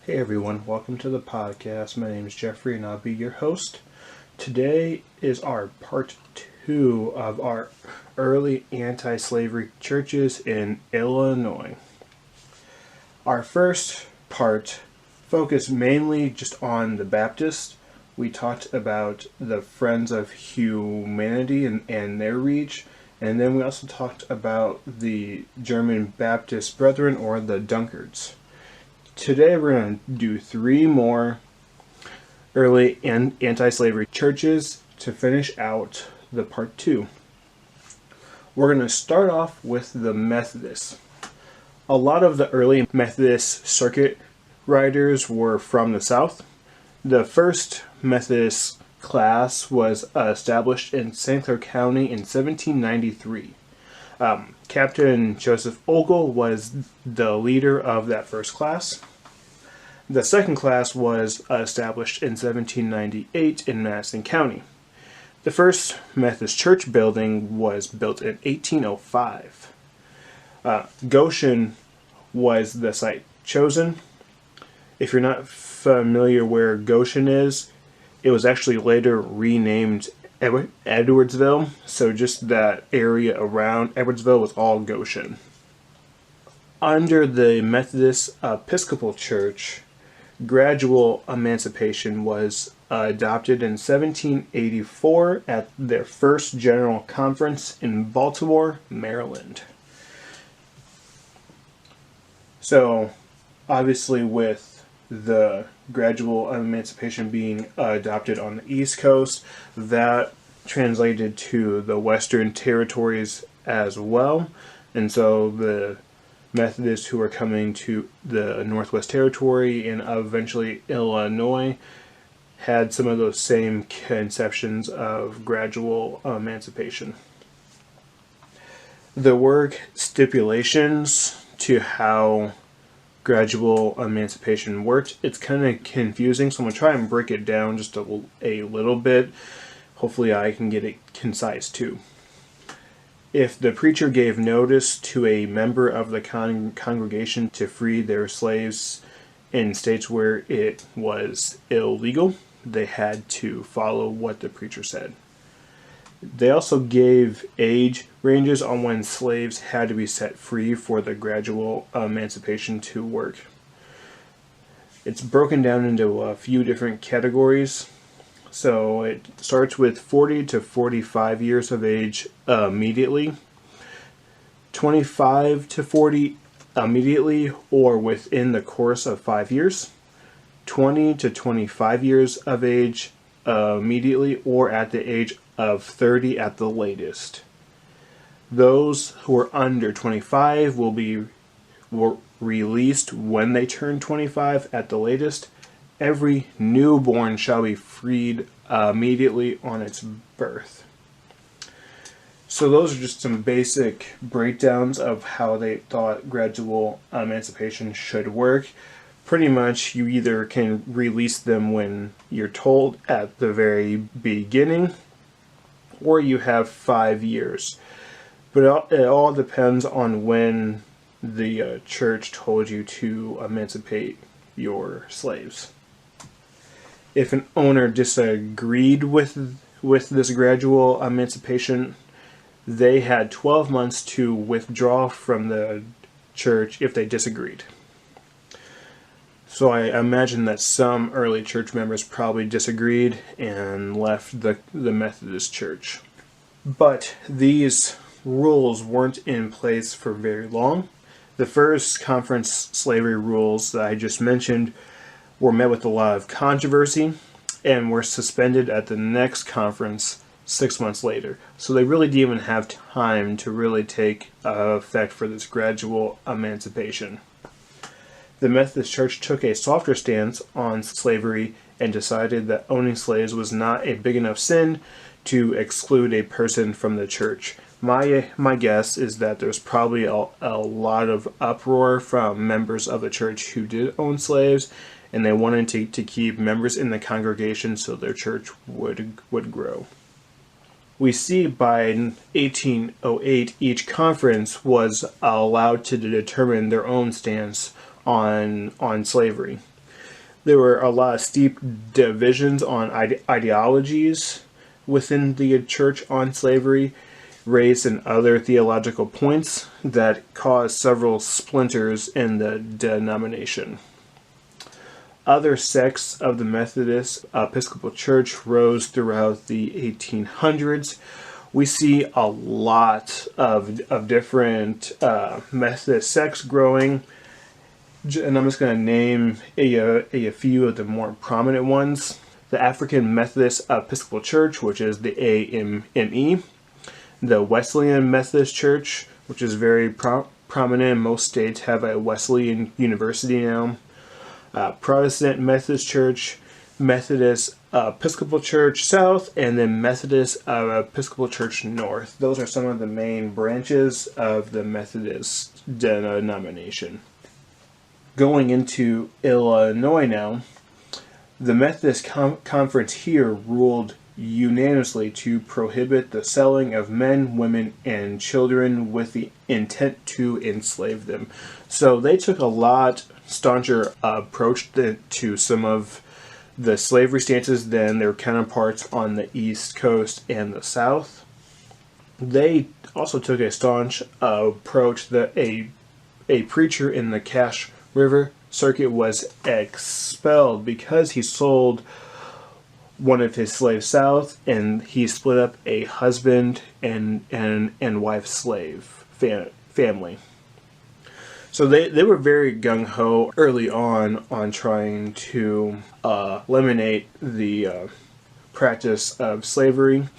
Hey everyone, welcome to the podcast. My name is Jeffrey and I'll be your host. Today is our part 2 of our early anti-slavery churches in Illinois. Our first part focused mainly just on the Baptists. We talked about the Friends of Humanity and their reach, and then we also talked about the German Baptist Brethren, or the Dunkards. Today we're going to do 3 more early anti-slavery churches to finish out the part 2. We're going to start off with the Methodists. A lot of the early Methodist circuit riders were from the South. The first Methodist class was established in St. Clair County in 1793. Captain Joseph Ogle was the leader of that first class. The second class was established in 1798 in Madison County. The first Methodist church building was built in 1805. Goshen was the site chosen. If you're not familiar where Goshen is, it was actually later renamed Edwardsville, so just that area around Edwardsville was all Goshen. Under the Methodist Episcopal Church, gradual emancipation was adopted in 1784 at their first general conference in Baltimore, Maryland. So, obviously with the gradual emancipation being adopted on the East Coast, that translated to the Western territories as well. And so the Methodists who were coming to the Northwest Territory and eventually Illinois had some of those same conceptions of gradual emancipation. There were stipulations to how gradual emancipation worked. It's kind of confusing, so I'm going to try and break it down just a little bit. Hopefully I can get it concise too. If the preacher gave notice to a member of the congregation to free their slaves in states where it was illegal, they had to follow what the preacher said. They also gave age ranges on when slaves had to be set free for the gradual emancipation to work. It's broken down into a few different categories. So it starts with 40 to 45 years of age immediately, 25 to 40 immediately or within the course of 5 years, 20 to 25 years of age immediately or at the age of 30 at the latest. Those who are under 25 will be released when they turn 25 at the latest. Every newborn shall be freed immediately on its birth. So those are just some basic breakdowns of how they thought gradual emancipation should work. Pretty much you either can release them when you're told at the very beginning, or you have 5 years. But it all depends on when the church told you to emancipate your slaves. If an owner disagreed with this gradual emancipation, they had 12 months to withdraw from the church if they disagreed. So I imagine that some early church members probably disagreed and left the Methodist church. But these rules weren't in place for very long. The first conference slavery rules that I just mentioned were met with a lot of controversy and were suspended at the next conference 6 months later. So they really didn't even have time to really take effect for this gradual emancipation. The Methodist Church took a softer stance on slavery and decided that owning slaves was not a big enough sin to exclude a person from the church. My guess is that there's probably a lot of uproar from members of the church who did own slaves, and they wanted to keep members in the congregation so their church would grow. We see by 1808 each conference was allowed to determine their own stance on slavery. There were a lot of steep divisions on ideologies within the church on slavery, race, and other theological points that caused several splinters in the denomination. Other sects of the Methodist Episcopal Church rose throughout the 1800s. We see a lot of different Methodist sects growing, and I'm just going to name a few of the more prominent ones. The African Methodist Episcopal Church, which is the AME. The Wesleyan Methodist Church, which is very prominent. Most states have a Wesleyan university now. Protestant Methodist Church, Methodist Episcopal Church South, and then Methodist Episcopal Church North. Those are some of the main branches of the Methodist denomination. Going into Illinois now, the Methodist Conference here ruled unanimously to prohibit the selling of men, women, and children with the intent to enslave them. So they took a lot stauncher approach to some of the slavery stances than their counterparts on the East Coast and the South. They also took a staunch approach that a preacher in the Cache River Circuit was expelled because he sold one of his slaves south, and he split up a husband and wife slave family. So they were very gung-ho early on trying to eliminate the practice of slavery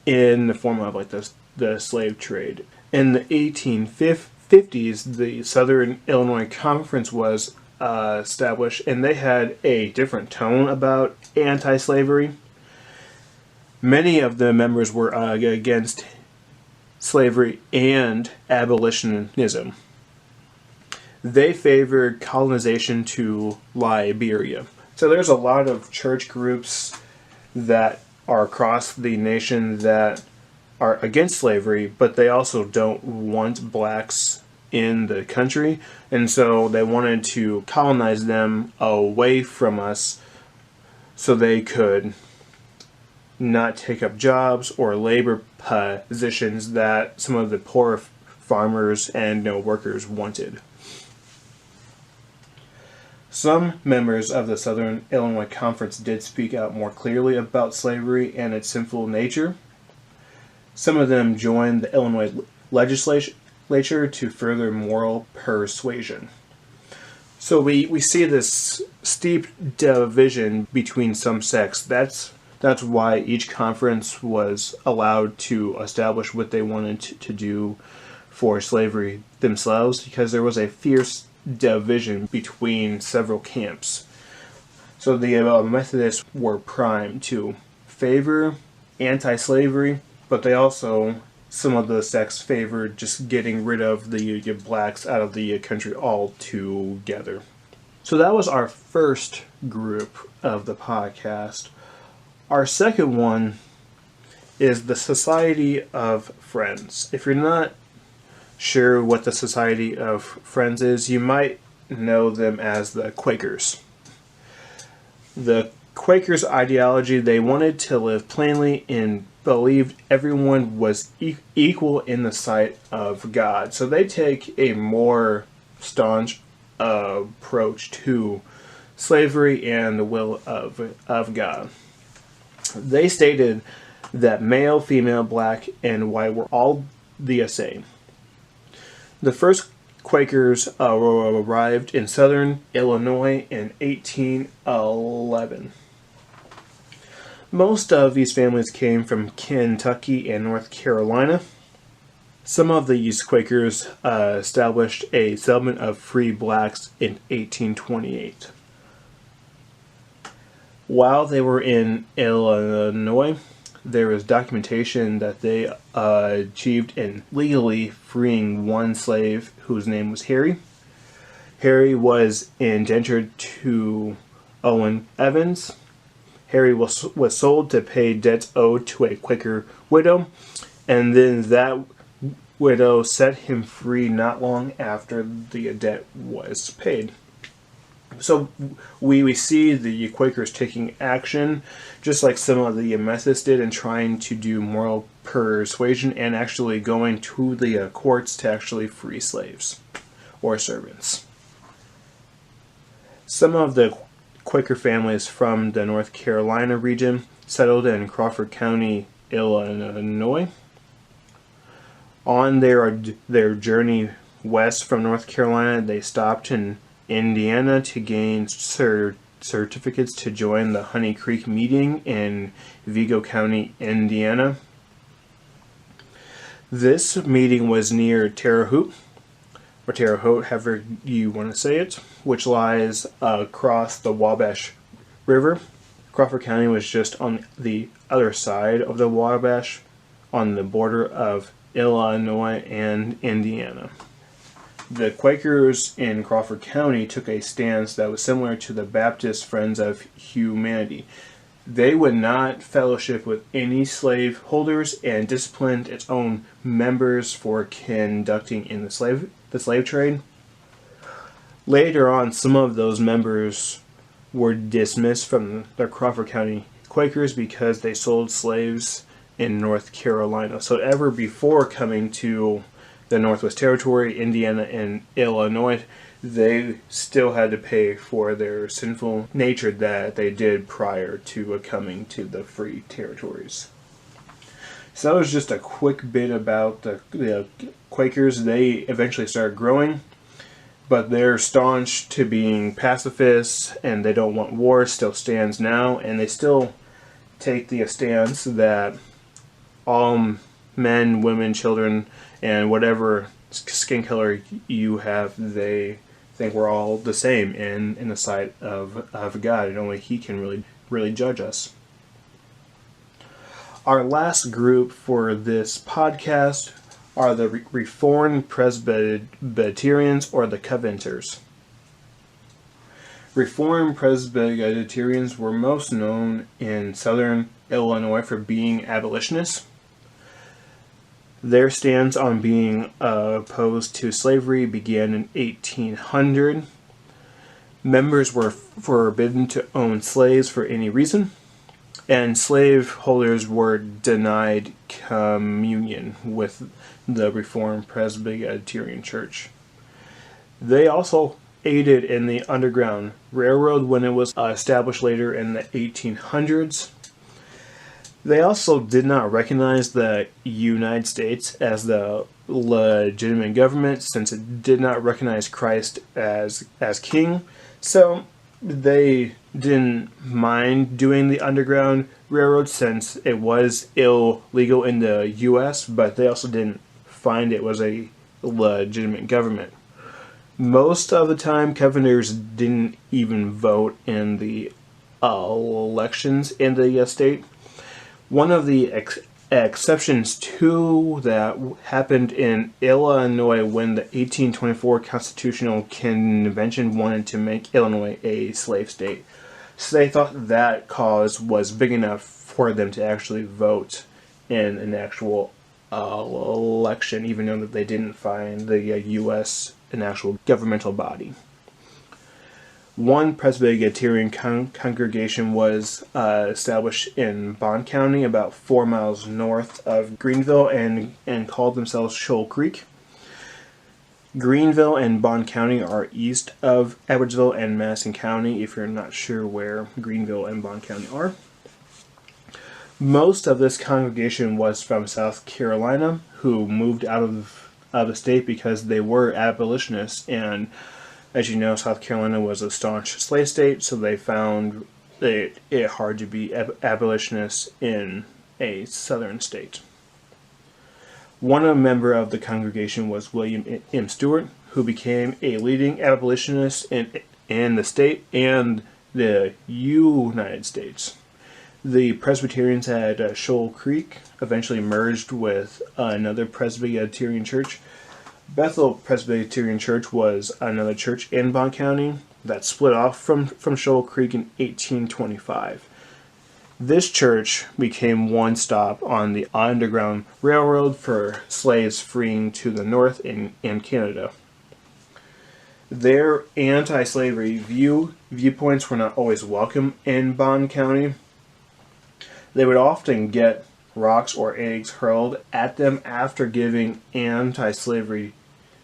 in the form of like the slave trade. In the 1850s, the Southern Illinois Conference was established, and they had a different tone about anti-slavery. Many of the members were against slavery and abolitionism. They favored colonization to Liberia. So there's a lot of church groups that are across the nation that are against slavery, but they also don't want blacks in the country, and so they wanted to colonize them away from us so they could not take up jobs or labor positions that some of the poor farmers and workers wanted. Some members of the Southern Illinois Conference did speak out more clearly about slavery and its sinful nature. Some of them joined the Illinois legislature to further moral persuasion. So we see this steep division between some sects. That's why each conference was allowed to establish what they wanted to do for slavery themselves, because there was a fierce division between several camps. So the Methodists were primed to favor anti-slavery, but they also, some of the sects favored just getting rid of the blacks out of the country altogether. So that was our first group of the podcast. Our second one is the Society of Friends. If you're not sure what the Society of Friends is, you might know them as the Quakers. The Quakers' ideology, they wanted to live plainly and believed everyone was equal in the sight of God. So they take a more staunch approach to slavery and the will of God. They stated that male, female, black, and white were all the same. The first Quakers arrived in southern Illinois in 1811. Most of these families came from Kentucky and North Carolina. Some of these Quakers established a settlement of free blacks in 1828. While they were in Illinois, there is documentation that they achieved in legally freeing one slave whose name was Harry. Harry was indentured to Owen Evans. Harry was sold to pay debts owed to a Quaker widow, and then that widow set him free not long after the debt was paid. So we see the Quakers taking action, just like some of the Methodists did, in trying to do moral persuasion and actually going to the courts to actually free slaves or servants. Some of the Quaker families from the North Carolina region settled in Crawford County, Illinois. On their journey west from North Carolina, they stopped in Indiana to gain certificates to join the Honey Creek meeting in Vigo County, Indiana. This meeting was near Terre Haute, or Terre Haute, however you want to say it, which lies across the Wabash River. Crawford County was just on the other side of the Wabash, on the border of Illinois and Indiana. The Quakers in Crawford County took a stance that was similar to the Baptist Friends of Humanity. They would not fellowship with any slave holders and disciplined its own members for conducting in the slave trade. Later on, some of those members were dismissed from the Crawford County Quakers because they sold slaves in North Carolina. So ever before coming to the Northwest Territory, Indiana, and Illinois, they still had to pay for their sinful nature that they did prior to coming to the free territories. So that was just a quick bit about the Quakers. They eventually started growing, but their staunch to being pacifists and they don't want war still stands now, and they still take the stance that all men, women, children, and whatever skin color you have, they think we're all the same in the sight of God, and only He can really judge us. Our last group for this podcast are the Reformed Presbyterians, or the Covenanters. Reformed Presbyterians were most known in southern Illinois for being abolitionists. Their stance on being opposed to slavery began in 1800. Members were forbidden to own slaves for any reason, and slave holders were denied communion with the Reformed Presbyterian Church. They also aided in the Underground Railroad when it was established later in the 1800s. They also did not recognize the United States as the legitimate government, since it did not recognize Christ as king. So they didn't mind doing the Underground Railroad since it was illegal in the U.S., but they also didn't find it was a legitimate government. Most of the time, Covenanters didn't even vote in the elections in the state. One of the exceptions to that happened in Illinois when the 1824 Constitutional Convention wanted to make Illinois a slave state. So they thought that cause was big enough for them to actually vote in an actual election, even though that they didn't find the U.S. an actual governmental body. One Presbyterian congregation was established in Bond County, about 4 miles north of Greenville, and called themselves Shoal Creek. Greenville and Bond County are east of Edwardsville and Madison County, if you're not sure where Greenville and Bond County are. Most of this congregation was from South Carolina, who moved out of the state because they were abolitionists, and as you know, South Carolina was a staunch slave state, so they found it hard to be abolitionists in a southern state. One member of the congregation was William M. Stewart, who became a leading abolitionist in the state and the United States. The Presbyterians had Shoal Creek, eventually merged with another Presbyterian church. Bethel Presbyterian Church was another church in Bond County that split off from Shoal Creek in 1825. This church became one stop on the Underground Railroad for slaves freeing to the north in Canada. Their anti-slavery viewpoints were not always welcome in Bond County. They would often get rocks or eggs hurled at them after giving anti-slavery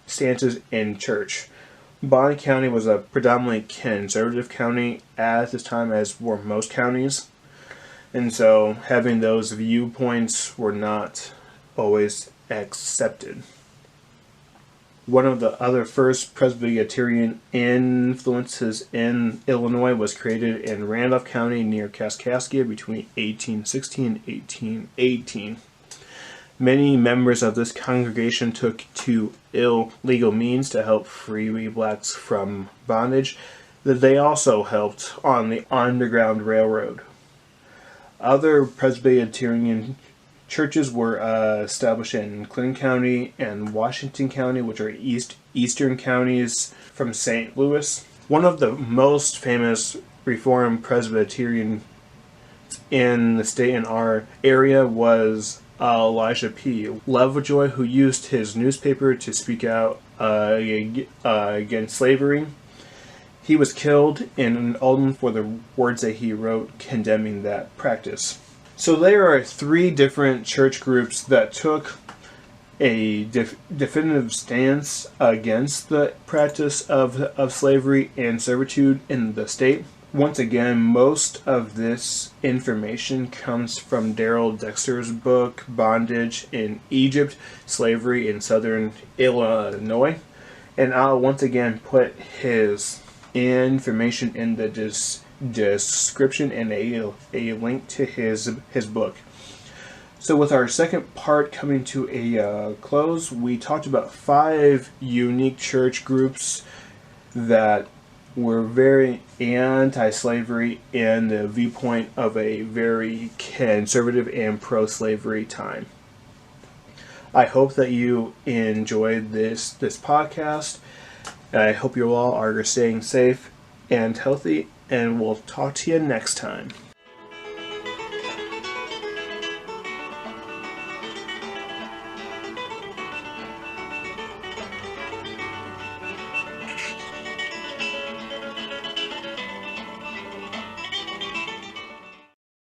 stances in church. Bond County was a predominantly conservative county at this time, as were most counties. And so having those viewpoints were not always accepted. One of the other first Presbyterian influences in Illinois was created in Randolph County near Kaskaskia between 1816 and 1818. Many members of this congregation took to illegal means to help free blacks from bondage. They also helped on the Underground Railroad. Other Presbyterian churches were established in Clinton County and Washington County, which are eastern counties from St. Louis. One of the most famous Reformed Presbyterians in the state in our area was Elijah P. Lovejoy, who used his newspaper to speak out against slavery. He was killed in Alden for the words that he wrote condemning that practice. So there are three different church groups that took a definitive stance against the practice of slavery and servitude in the state. Once again, most of this information comes from Darrel Dexter's book, Bondage in Egypt, Slavery in Southern Illinois. And I'll once again put his information in the description and a link to his book. So with our second part coming to a close, we talked about 5 unique church groups that were very anti-slavery in the viewpoint of a very conservative and pro-slavery time. I hope that you enjoyed this podcast. I hope you all are staying safe and healthy, and we'll talk to you next time.